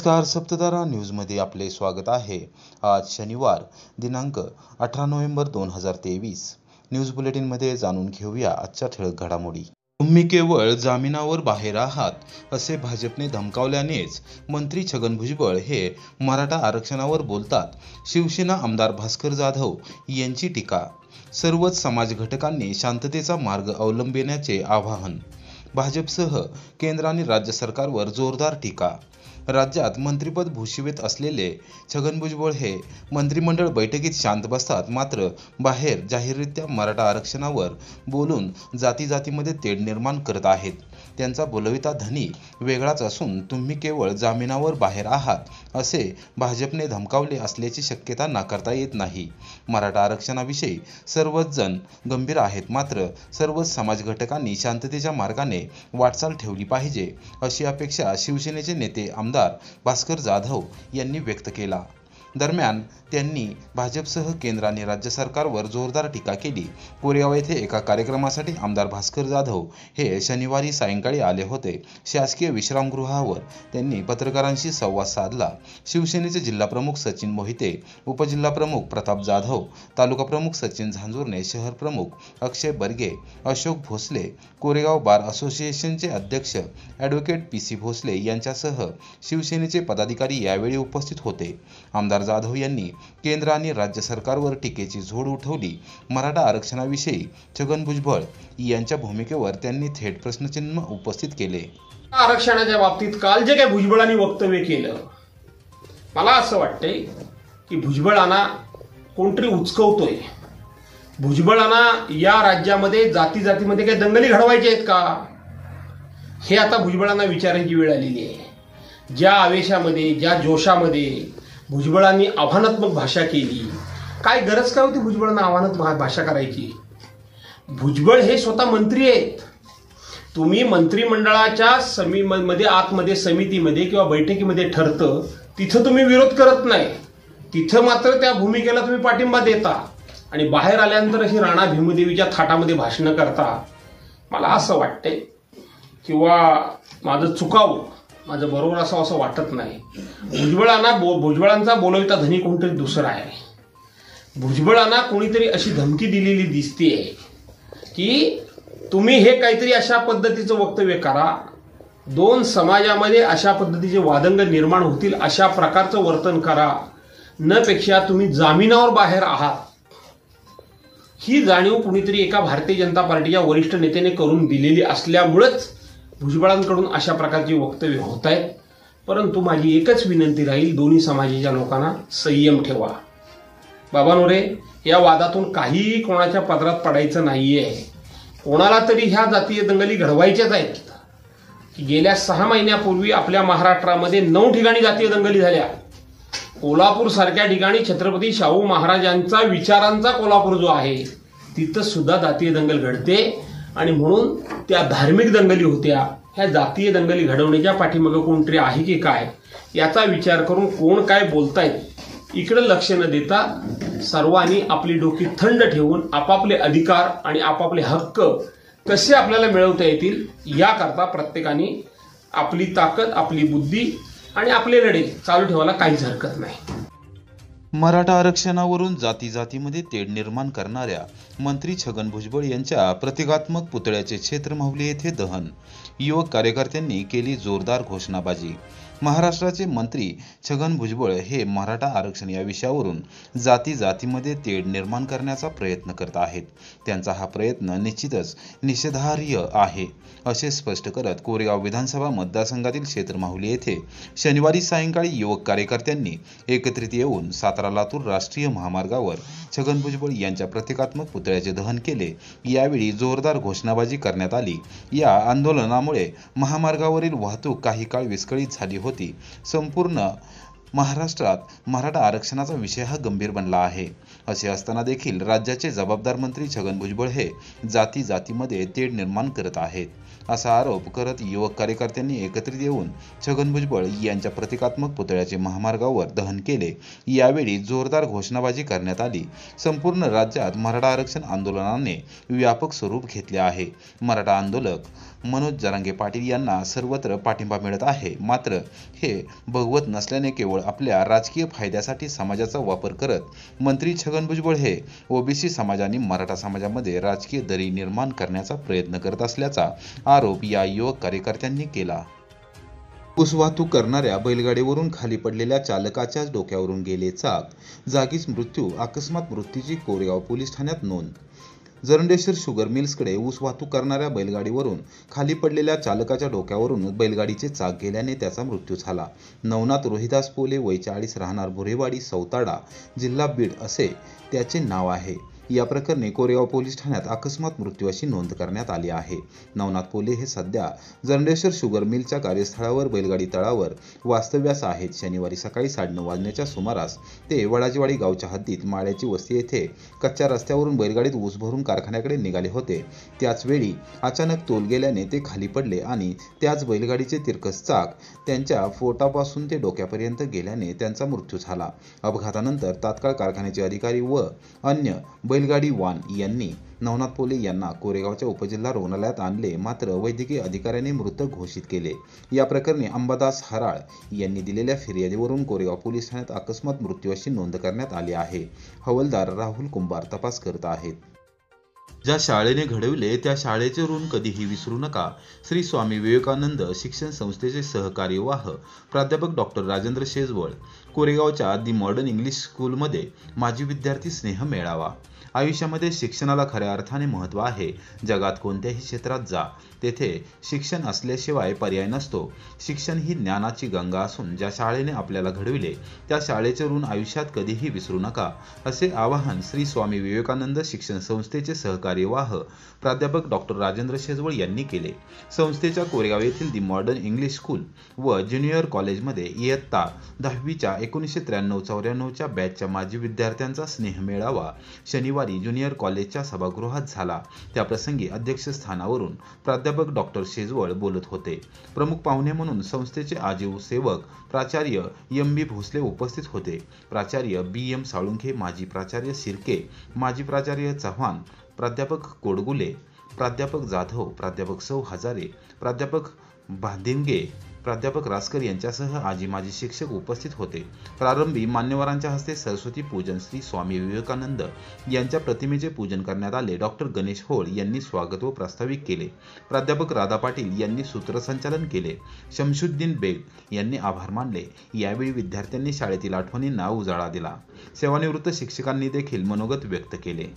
नमस्कार, सप्ततारा न्यूजमध्ये आपले स्वागत आहे। आज शनिवार दिनांक 18 नोव्हेंबर 2023 न्यूज बुलेटिनमध्ये जाणून घेऊया आजच्या ठळक घडामोडी। तुम्ही केवळ जामिनावर बाहेर आहात असे भाजपने धमकावल्यानेच मंत्री छगन भुजबळ हे मराठा आरक्षणावर बोलतात। शिवसेना आमदार भास्कर जाधव यांची टीका। सर्वच समाज घटकांनी शांततेचा मार्ग अवलंबण्याचे आवाहन। भाजपसह केंद्र आणि राज्य सरकारवर जोरदार टीका। राज्यात मंत्रिपद भूषवित असलेले छगन भुजबळ हे मंत्रिमंडळ बैठकीत शांत बसतात, मात्र बाहेर जाहीररित्या मराठा आरक्षणावर बोलून जातीमध्ये तेढ निर्माण करत आहेत। त्यांचा बोलविता धनी वेगळाच असून तुम्ही केवळ जामिनावर बाहेर आहात असे भाजपने धमकावले असल्याची शक्यता नाकारता येत नाही। मराठा आरक्षणाविषयी सर्वच जण गंभीर आहेत, मात्र सर्वच समाज घटकांनी शांततेच्या मार्गाने वाटचाल ठेवली पाहिजे अशी अपेक्षा शिवसेनेचे नेते आमदार भास्कर जाधव यांनी व्यक्त केला। दरम्यान त्यांनी भाजपसह केंद्र आणि राज्य सरकारवर जोरदार टीका केली। कोरेगाव येथे एका कार्यक्रमासाठी आमदार भास्कर जाधव हे शनिवारी सायंकाळी आले होते। शासकीय विश्रामगृहावर त्यांनी पत्रकारांशी संवाद साधला। शिवसेनेचे जिल्हा प्रमुख सचिन मोहिते, उपजिल्हा प्रमुख प्रताप जाधव, तालुका प्रमुख सचिन झांजुर्णे, शहर प्रमुख अक्षय बर्गे, अशोक भोसले, कोरेगाव बार असोसिएशनचे अध्यक्ष ॲडव्होकेट PC भोसले यांच्यासह शिवसेनेचे पदाधिकारी यावेळी उपस्थित होते। आमदार जाधव यांनी केंद्र आणि राज्य सरकारवर टीकेची झोड उठवली। मराठा आरक्षणाविषयी छगन भुजबळ यांच्या भूमिकेवर त्यांनी थेट प्रश्नचिन्ह उपस्थित केले। आरक्षणाच्या बाबतीत काल जे काही भुजबळांनी वक्तव्य केलं, मला असं वाटतंय की भुजबळांना कोणतरी उचकवतोय। भुजबळांना या राज्यामध्ये जातीमध्ये काही दंगली घडवायचे आहेत का, हे आता भुजबळांना विचारायची वेळ आलेली आहे। ज्या आवेशामध्ये, ज्या जोशामध्ये भुजबळांनी आव्हानात्मक भाषा केली, काय गरज काय होती भुजबळांना आव्हानात्मक भाषा करायची? भुजबळ हे स्वतः मंत्री आहेत। तुम्ही मंत्रिमंडळाच्या मध्ये आतमध्ये समितीमध्ये किंवा बैठकीमध्ये ठरतं तिथं तुम्ही विरोध करत नाही, तिथं मात्र त्या भूमिकेला तुम्ही पाठिंबा देता आणि बाहेर आल्यानंतर अशी राणा भीमदेवीच्या थाटामध्ये भाषणं करता। मला असं वाटतंय किंवा माझं चुकावं, माझं बरोबर असं वाटत नाही। भुजबळांचा बोलविता धनी कोणतरी दुसरा आहे। भुजबळांना कोणीतरी अशी धमकी दिलेली दिसतेय की तुम्ही हे काहीतरी अशा पद्धतीचं वक्तव्य करा, दोन समाजामध्ये अशा पद्धतीचे वादंग निर्माण होतील अशा प्रकारचं वर्तन करा, न पेक्षा तुम्ही जामिनावर बाहेर आहात ही जाणीव कुणीतरी एका भारतीय जनता पार्टीच्या वरिष्ठ नेत्याने करून दिलेली असल्यामुळेच भुजबळांकडून अशा प्रकारची वक्तव्य होत आहेत। परंतु माझी एकच विनंती राहील, दोन्ही समाजाच्या लोकांना संयम ठेवा। बाबांनो रे, या वादातून काहीही कोणाच्या पदरात पडायचं नाहीये। कोणाला तरी ह्या जातीय दंगली घडवायच्याच आहेत। गेल्या 6 महिन्यापूर्वी आपल्या महाराष्ट्रामध्ये 9 ठिकाणी जातीय दंगली झाल्या। कोल्हापूर सारख्या ठिकाणी छत्रपती शाहू महाराजांचा विचारांचा कोल्हापूर जो आहे तिथं सुद्धा जातीय दंगल घडते आणि म्हणून त्या धार्मिक दंगली होत्या। ह्या जातीय दंगली घडवण्याच्या पाठीमागे कोणतरी आहे की काय याचा विचार करून कोण काय बोलतायत इकडे लक्ष न देता सर्वांनी आपली डोकी थंड ठेवून आपापले अधिकार आणि आपापले हक्क कसे आपल्याला मिळवता येतील याकरता प्रत्येकाने आपली ताकद, आपली बुद्धी आणि आपले लढे चालू ठेवायला काहीच हरकत नाही। मराठा आरक्षणावरून जातीमध्ये तेढ निर्माण करणाऱ्या मंत्री छगन भुजबळ यांच्या प्रतिकात्मक पुतळ्याचे क्षेत्रमाहुली येथे दहन। युवक कार्यकर्त्यांनी केली जोरदार घोषणाबाजी। महाराष्ट्राचे मंत्री छगन भुजबळ हे मराठा आरक्षण या विषयावरून जातीमध्ये तेढ निर्माण करण्याचा प्रयत्न करत आहेत। त्यांचा हा प्रयत्न निश्चितच निषेधार्ह आहे असे स्पष्ट करत कोरेगाव विधानसभा मतदारसंघातील क्षेत्रमाहुली येथे शनिवारी सायंकाळी युवक कार्यकर्त्यांनी एकत्रित येऊन सातारा-लातूर राष्ट्रीय महामार्गावर छगन भुजबळ यांच्या प्रतिकात्मक पुतळ्याचे दहन केले। यावेळी जोरदार घोषणाबाजी करण्यात आली। या आंदोलनामुळे महामार्गावरील वाहतूक काही काळ विस्कळीत झाली होती। संपूर्ण महाराष्ट्रात मराठा आरक्षणाचा विषय हा गंभीर बनला आहे। असे असताना देखील राज्याचे जबाबदार मंत्री छगन भुजबळ हे जातीमध्ये तेढ निर्माण करत आहेत असा आरोप करत युवक कार्यकर्त्यांनी एकत्रित येऊन छगन भुजबळ यांच्या प्रतिकात्मक पुतळ्याचे महामार्गावर दहन केले। यावेळी जोरदार घोषणाबाजी करण्यात आली। संपूर्ण राज्यात मराठा आरक्षण आंदोलनाने व्यापक स्वरूप घेतले आहे। मराठा आंदोलक मनोज जरांगे पाटील यांना सर्वत्र पाठिंबा मिळत आहे। मात्र हे बघवत नसल्याने केवळ आपल्या राजकीय फायद्यासाठी समाजाचा वापर करत मंत्री छगन भुजबळ हे ओबीसी समाज आणि मराठा समाजामध्ये राजकीय दरी निर्माण करण्याचा प्रयत्न करत असल्याचा आरोप या युवक कार्यकर्त्यांनी केला। ऊस वाहतूक करणाऱ्या बैलगाडीवरून खाली पडलेल्या चालकाच्याच डोक्यावरून गेले चाक, जागीच मृत्यू। अकस्मात मृत्यूची कोरेगाव पोलीस ठाण्यात नोंद। जरंडेश्वर शुगर मिल्सकडे ऊस वाहतूक करणाऱ्या बैलगाडीवरून खाली पडलेल्या चालकाच्या डोक्यावरून बैलगाडीचे चाक गेल्याने त्याचा मृत्यू झाला। नवनाथ रोहिदास पोले वय 40 राहणार भुरेवाडी सौताडा जिल्हा बीड असे त्याचे नाव आहे। या प्रकरणी कोरेगाव पोलीस ठाण्यात अकस्मात मृत्यू अशी नोंद करण्यात आली आहे। नवनाथ पोले हे सध्या जरंडेश्वर शुगर मिलच्या कार्यस्थळावर बैलगाडी तळावर वास्तव्यास आहेत। शनिवारी सकाळी 9:30 वाजण्याच्या सुमारास ते वडाजीवाडी गावच्या हद्दीत माळ्याची वस्ती येथे कच्च्या रस्त्यावरून बैलगाडीत ऊस भरून कारखान्याकडे निघाले होते। त्याच वेळी अचानक तोल गेल्याने ते खाली पडले आणि त्याच बैलगाडीचे तिरकस चाक त्यांच्या पोटापासून ते डोक्यापर्यंत गेल्याने त्यांचा मृत्यू झाला। अपघातानंतर तात्काळ कारखान्याचे अधिकारी व अन्य बैलगाडी वाहन यांनी नवनाथ पोले यांना कोरेगावच्या उपजिल्हा रुग्णालयात आणले, मात्र वैद्यकीय अधिकाऱ्यांनी मृत घोषित केले। या प्रकरणी अंबादास हराळ यांनी दिलेल्या फिर्यादीवरून कोरेगाव पोलीस ठाण्यात अकस्मात मृत्यू अशी नोंद करण्यात आली आहे। हवालदार राहुल कुंभार तपास करत आहेत। ज्या शाळेने घडविले त्या शाळेचे ऋण कधीही विसरू नका। श्री स्वामी विवेकानंद शिक्षण संस्थेचे सहकार्यवाह प्राध्यापक डॉक्टर राजेंद्र शेजवळ। कोरेगावच्या दी मॉडर्न इंग्लिश स्कूलमध्ये माजी विद्यार्थी स्नेह मेळावा। आयुष्यामध्ये शिक्षणाला खऱ्या अर्थाने महत्त्व आहे। जगात कोणत्याही क्षेत्रात जा, तेथे शिक्षण असल्याशिवाय पर्याय नसतो। शिक्षण ही ज्ञानाची गंगा असून ज्या शाळेने आपल्याला घडविले त्या शाळेचे ऋण आयुष्यात कधीही विसरू नका, असे आवाहन श्री स्वामी विवेकानंद शिक्षण संस्थेचे सहकार्यवाह प्राध्यापक डॉक्टर राजेंद्र शेजवळ यांनी केले। संस्थेच्या कोरेगाव येथील दी मॉडर्न इंग्लिश स्कूल व ज्युनियर कॉलेजमध्ये इयत्ता 10वीच्या 1993-94च्या बॅचच्या माजी विद्यार्थ्यांचा स्नेहमेळावा शनिवारी ज्युनियर कॉलेजच्या सभागृहात झाला। त्याप्रसंगी अध्यक्षस्थानावरून प्राध्यापक डॉक्टर शेजवळ बोलत होते। प्रमुख पाहुणे म्हणून संस्थेचे आजीव सेवक प्राचार्य एम.बी. भोसले उपस्थित होते। प्राचार्य बी.एम. साळुंखे, माजी प्राचार्य शिर्के, माजी प्राचार्य चव्हाण, प्राध्यापक कोडगुले, प्राध्यापक जाधव, प्राध्यापक सौ हजारे, प्राध्यापक भादिंगे, प्राध्यापक रासकर यांच्यासह आजी माजी शिक्षक उपस्थित होते। प्रारंभी मान्यवरांच्या हस्ते सरस्वती पूजन, श्री स्वामी विवेकानंद यांच्या प्रतिमेचे पूजन करण्यात आले। डॉक्टर गणेश होळ यांनी स्वागत व प्रास्ताविक केले। प्राध्यापक राधा पाटील यांनी सूत्रसंचालन केले। शमशुद्दीन बेग यांनी आभार मानले। यावेळी विद्यार्थ्यांनी शाळेतील आठवणींना उजाळा दिला। सेवानिवृत्त शिक्षकांनी देखील मनोगत व्यक्त केले।